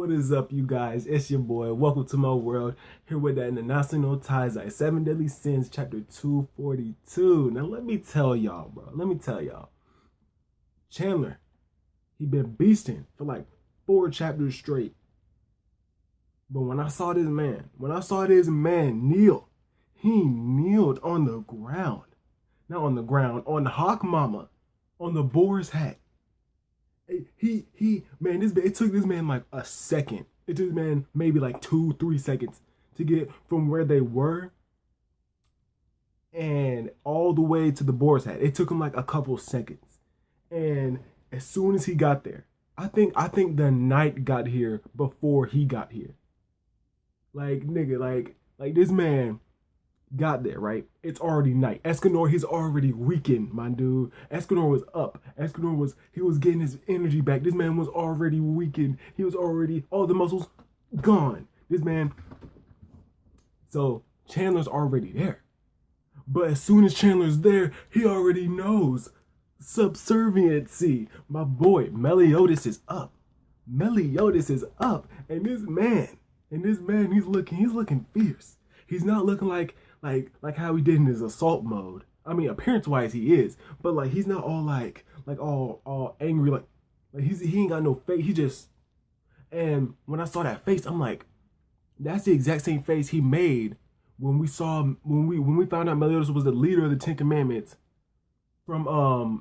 What is up, you guys? It's your boy. Welcome to my world. Here with that Nanatsu no taizai, 7 Deadly Sins, chapter 242. Now, let me tell y'all, bro. Let me tell y'all. Chandler, he been beasting for like 4 chapters straight. But when I saw this man kneel, he kneeled on the ground. Not on the ground, on Hawk Mama, on the boar's hat. It took this man like a second. It took this man maybe like 2-3 seconds to get from where they were and all the way to the boar's hat. It took him like a couple seconds. And as soon as he got there, I think the night got here before he got here. Like, nigga, like this man got there, right? It's already night. Escanor, he's already weakened, my dude. Escanor was up. He was getting his energy back. This man was already weakened. He was already, all the muscles gone. This man, so Chandler's already there. But as soon as Chandler's there, he already knows subserviency. My boy, Meliodas is up. And this man, he's looking fierce. He's not looking like how he did in his assault mode. I mean, appearance-wise, he is, but like he's not all like all angry. Like he ain't got no face. He just. And when I saw that face, I'm like, that's the exact same face he made when we found out Meliodas was the leader of the 10 Commandments from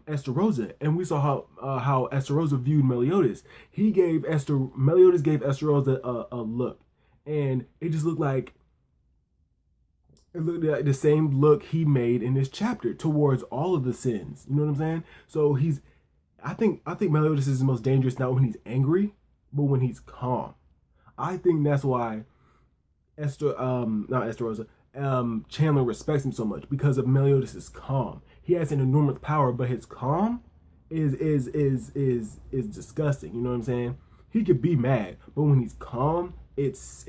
Estarossa, and we saw how Estarossa viewed Meliodas. Meliodas gave Estarossa a look, and it just looked like. It looked like the same look he made in this chapter towards all of the sins. You know what I'm saying? So I think Meliodas is the most dangerous not when he's angry, but when he's calm. I think that's why Chandler respects him so much, because of Meliodas' calm. He has an enormous power, but his calm is disgusting. You know what I'm saying? He could be mad, but when he's calm, it's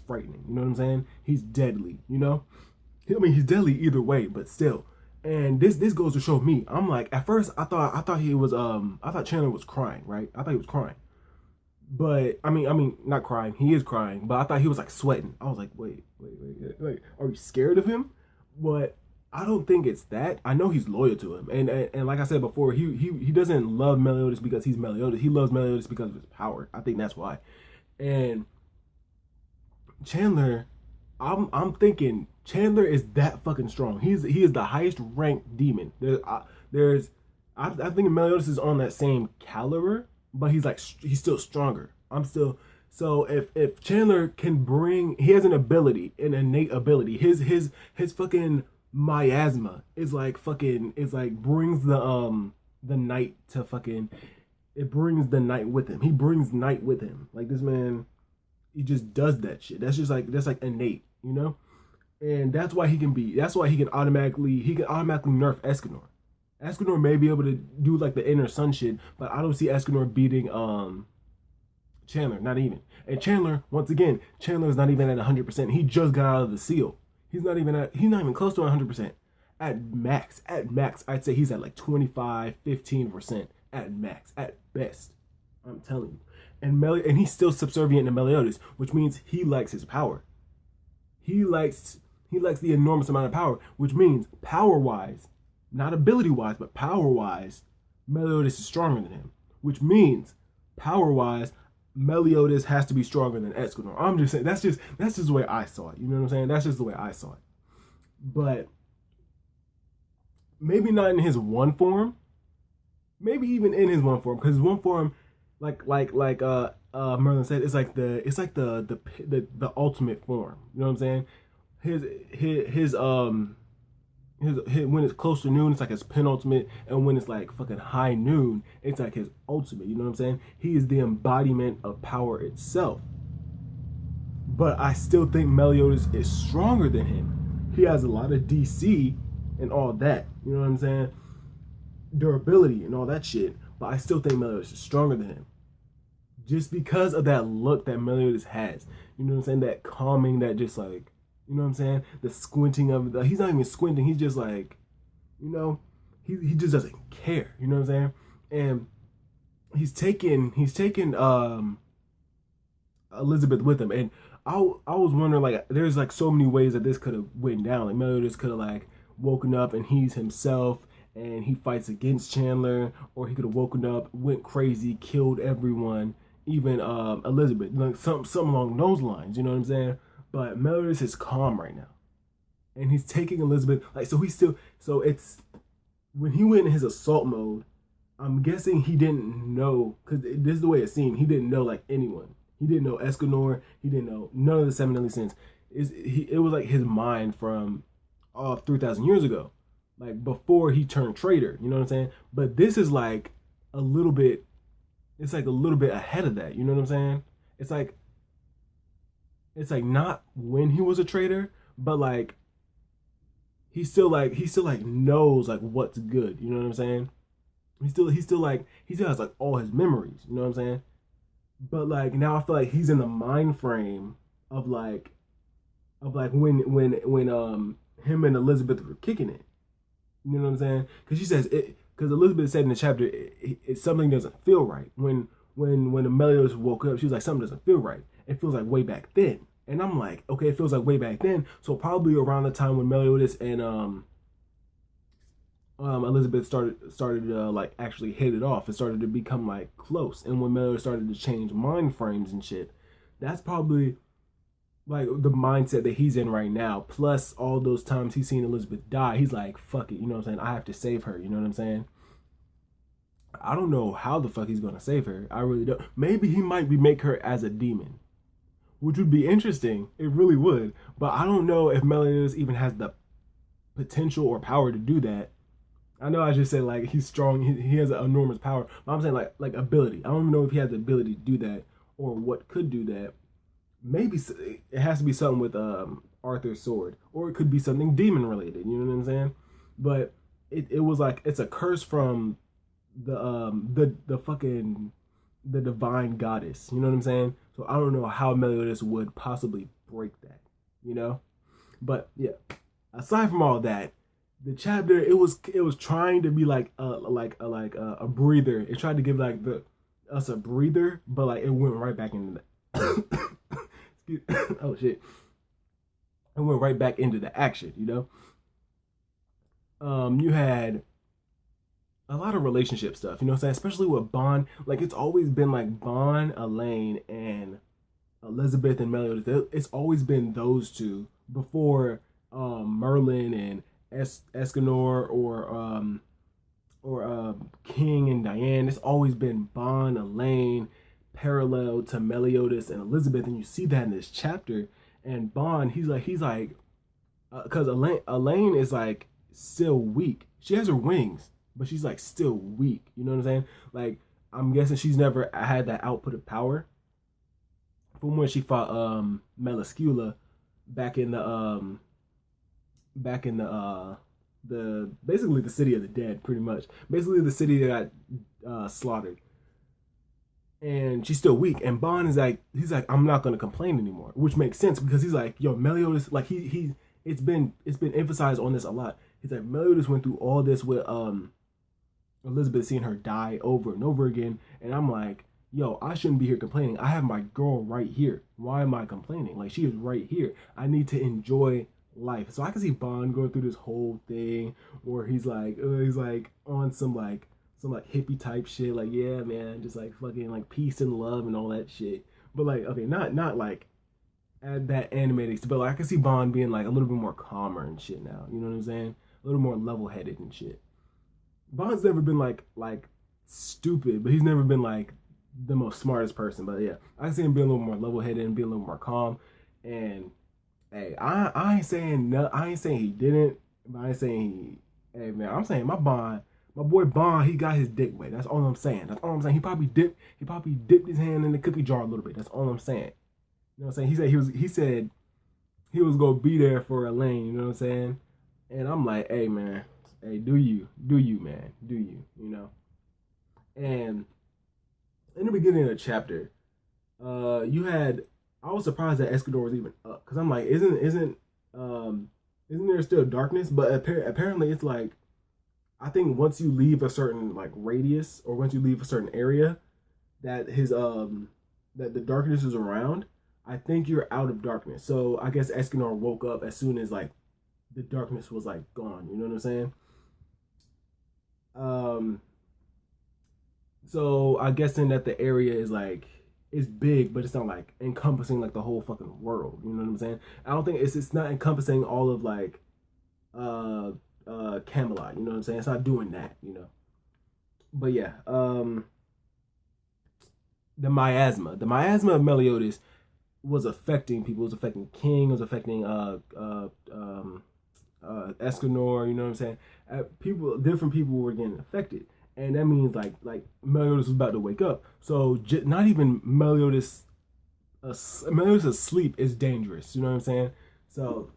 frightening. You know what I'm saying? He's deadly, you know? I mean, he's deadly either way, but still. And this goes to show me. I'm like, at first I thought Chandler was crying, right? I thought he was crying. But I mean not crying. He is crying, but I thought he was like sweating. I was like, wait, are you scared of him? But I don't think it's that. I know he's loyal to him. And like I said before, he doesn't love Meliodas because he's Meliodas. He loves Meliodas because of his power. I think that's why. And Chandler, I'm thinking Chandler is that fucking strong. He is the highest ranked demon. I think Meliodas is on that same caliber, but he's still stronger. So if Chandler can bring, he has an innate ability. His fucking miasma is like brings the night to fucking, it brings the night with him. He brings night with him. Like, this man, he just does that shit. That's like innate, you know? And that's why he can automatically nerf Escanor. Escanor may be able to do like the inner sun shit, but I don't see Escanor beating Chandler, not even. And Chandler, once again, Chandler is not even at 100%. He just got out of the seal. He's not even close to 100%. At max, I'd say he's at like 25-15% at max, at best. I'm telling you. And he's still subservient to Meliodas, which means he likes his power. He likes the enormous amount of power, which means power-wise, not ability-wise, but power-wise, Meliodas is stronger than him. Which means power-wise, Meliodas has to be stronger than Escanor. I'm just saying, that's just the way I saw it. You know what I'm saying? That's just the way I saw it. But maybe not in his one form. Maybe even in his one form, because his one form, like Merlin said, it's like the ultimate form. You know what I'm saying? His when it's close to noon, it's like his penultimate, and when it's like fucking high noon, it's like his ultimate. You know what I'm saying? He is the embodiment of power itself. But I still think Meliodas is stronger than him. He has a lot of DC and all that. You know what I'm saying? Durability and all that shit. But I still think Meliodas is stronger than him. Just because of that look that Meliodas has. You know what I'm saying? That calming, that just like, you know what I'm saying? The squinting of it. He's not even squinting. He's just like, you know, he just doesn't care. You know what I'm saying? And he's taken Elizabeth with him. And I was wondering, like, there's like so many ways that this could have went down. Like Meliodas could have like woken up and he's himself and he fights against Chandler, or he could have woken up, went crazy, killed everyone, even Elizabeth, like something along those lines. You know what I'm saying? But Meliodas is calm right now, and he's taking Elizabeth. Like, so he's still. So it's when he went in his assault mode. I'm guessing he didn't know, because this is the way it seemed. He didn't know like anyone. He didn't know Escanor. He didn't know none of the seven deadly sins. It was like his mind from 3,000 years ago, like before he turned traitor. You know what I'm saying? But this is like a little bit. It's like a little bit ahead of that. You know what I'm saying? It's like not when he was a traitor, but like he still knows like what's good. You know what I'm saying? He still has like all his memories. You know what I'm saying? But like now I feel like he's in the mind frame of like when him and Elizabeth were kicking it. You know what I'm saying? Because she says it. Because Elizabeth said in the chapter, something doesn't feel right. When Meliodas woke up, she was like, something doesn't feel right. It feels like way back then. And I'm like, okay, it feels like way back then. So probably around the time when Meliodas and Elizabeth started to like actually hit it off. It started to become like close. And when Meliodas started to change mind frames and shit, that's probably like the mindset that he's in right now. Plus all those times he's seen Elizabeth die, he's like, fuck it, you know what I'm saying? I have to save her, you know what I'm saying? I don't know how the fuck he's gonna save her. I really don't. Maybe he might remake her as a demon, which would be interesting. It really would. But I don't know if Meliodas even has the potential or power to do that. I know I just said like he's strong, he has an enormous power, but I'm saying like ability. I don't even know if he has the ability to do that or what could do that. Maybe it has to be something with Arthur's sword, or it could be something demon related. You know what I'm saying? But it was like it's a curse from the fucking the divine goddess. You know what I'm saying? So I don't know how Meliodas would possibly break that. You know? But yeah, aside from all that, the chapter it was trying to be like a breather. It tried to give like us a breather, but like it went right back into the oh shit. It went right back into the action, you know? You had a lot of relationship stuff, you know what I'm saying? Especially with Bond. Like it's always been like Bond, Elaine, and Elizabeth and Meliodas. It's always been those two before Merlin and Escanor or King and Diane. It's always been Bond, Elaine, parallel to Meliodas and Elizabeth, and you see that in this chapter. And Bond, he's like, because Elaine is like still weak. She has her wings, but she's like still weak. You know what I'm saying? Like I'm guessing she's never had that output of power from when she fought Meliscula back in the basically the city of the dead, pretty much. Basically the city that got slaughtered. And she's still weak. And Bond is like, he's like, I'm not gonna complain anymore, which makes sense because he's like, yo, Meliodas, like it's been emphasized on this a lot. He's like, Meliodas went through all this with Elizabeth, seeing her die over and over again, and I'm like, yo, I shouldn't be here complaining. I have my girl right here. Why am I complaining? Like she is right here. I need to enjoy life. So I can see Bond going through this whole thing where he's like on some hippie type shit, like, yeah, man, just like fucking like peace and love and all that shit. But like, okay, not like at that animated, but like I can see Bond being like a little bit more calmer and shit now. You know what I'm saying? A little more level headed and shit. Bond's never been like stupid, but he's never been like the most smartest person. But yeah, I can see him being a little more level headed and being a little more calm. And hey, I ain't saying no, I ain't saying he didn't, but I ain't saying he. Hey man, I'm saying my boy Bond, he got his dick wet. That's all I'm saying. That's all I'm saying. He probably dipped his hand in the cookie jar a little bit. That's all I'm saying. You know what I'm saying? He said he was gonna be there for Elaine. You know what I'm saying? And I'm like, hey man, hey, do you, man, do you, you know? And in the beginning of the chapter, I was surprised that Escanor was even up, because I'm like, isn't there still darkness? But apparently it's like, I think once you leave a certain like radius, or once you leave a certain area, that his that the darkness is around. I think you're out of darkness. So I guess Escanor woke up as soon as like the darkness was like gone. You know what I'm saying? Um, so I guessing that the area is like it's big, but it's not like encompassing like the whole fucking world. You know what I'm saying? I don't think it's not encompassing all of like uh Camelot. You know what I'm saying? It's not doing that. You know. But yeah, the miasma of Meliodas was affecting people. It was affecting King. It was affecting Escanor. You know what I'm saying? Different people were getting affected, and that means like Meliodas was about to wake up. So not even Meliodas, Meliodas asleep is dangerous. You know what I'm saying? So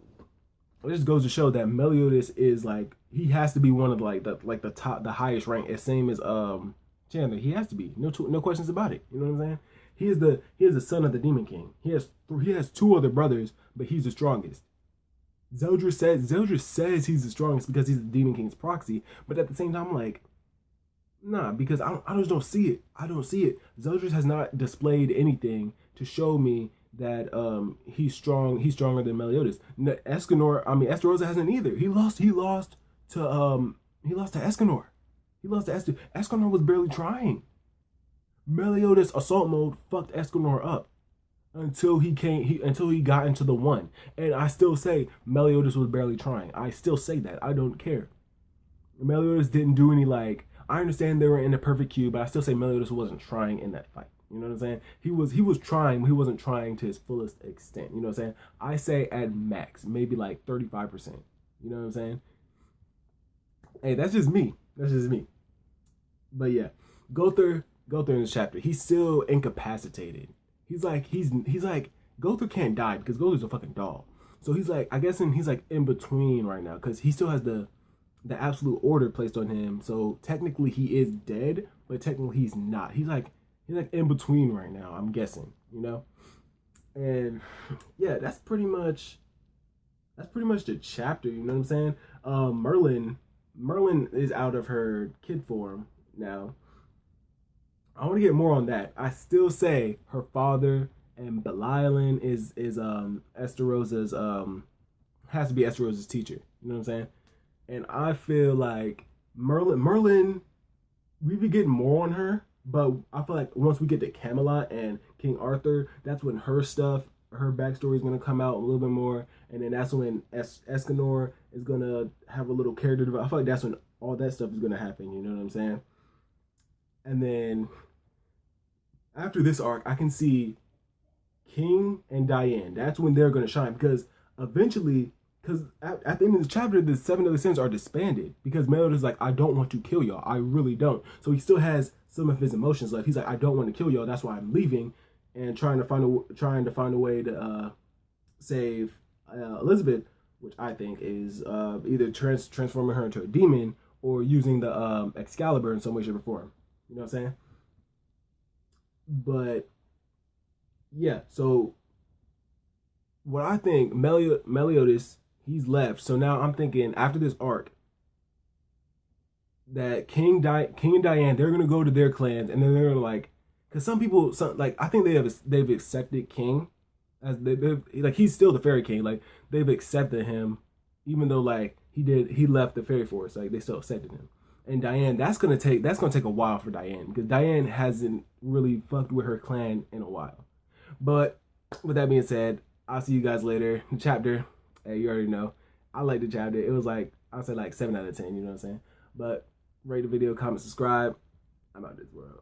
it just goes to show that Meliodas is like he has to be one of the top, the highest rank, as same as Chandler. He has to be, no questions about it. You know what I'm saying? He is the son of the Demon King. He has two other brothers, but he's the strongest. Zeldris says he's the strongest because he's the Demon King's proxy, but at the same time, I'm like, nah, because I just don't see it. I don't see it. Zeldris has not displayed anything to show me that he's strong. He's stronger than Meliodas. Estarossa hasn't either. He lost to Escanor. He lost to Escanor. Escanor was barely trying. Meliodas assault mode fucked Escanor up until he got into the one. And I still say Meliodas was barely trying. I still say that. I don't care. Meliodas didn't do any like. I understand they were in a perfect queue, but I still say Meliodas wasn't trying in that fight. You know what I'm saying? He was trying, but he wasn't trying to his fullest extent. You know what I'm saying? I say at max, maybe like 35%. You know what I'm saying? Hey, that's just me. That's just me. But yeah, Gother in this chapter, he's still incapacitated. He's like Gother can't die because Gother's a fucking doll. So he's like, I guess he's like in between right now because he still has the absolute order placed on him. So technically he is dead, but technically he's not. He's like in between right now, I'm guessing, you know? And yeah, that's pretty much the chapter, you know what I'm saying? Merlin is out of her kid form now. I want to get more on that. I still say her father and Belialin is Esterossa's has to be Esterossa's teacher. You know what I'm saying? And I feel like Merlin, we be getting more on her, but I feel like once we get to Camelot and King Arthur, that's when her backstory is gonna come out a little bit more, and then that's when Escanor is gonna have a little character development. I feel like that's when all that stuff is gonna happen. You know what I'm saying? And then after this arc, I can see King and Diane. That's when they're gonna shine because eventually. Because at the end of the chapter, the 7 other sins are disbanded. Because Meliodas is like, I don't want to kill y'all. I really don't. So he still has some of his emotions left. He's like, I don't want to kill y'all. That's why I'm leaving. And trying to find a way to save Elizabeth, which I think is either transforming her into a demon or using the Excalibur in some way, shape, or form. You know what I'm saying? But yeah, so what I think, Meliodas, he's left. So now I'm thinking after this arc that King and Diane, they're gonna go to their clans and then they're gonna like, because I think they've accepted King as they've like he's still the fairy king. Like they've accepted him, even though like he left the fairy forest. Like they still accepted him. And Diane, that's gonna take a while for Diane because Diane hasn't really fucked with her clan in a while. But with that being said, I'll see you guys later. The chapter, hey, you already know. I like the chapter. It was like, I'll say like 7 out of 10, you know what I'm saying? But rate the video, comment, subscribe. I'm out of this world.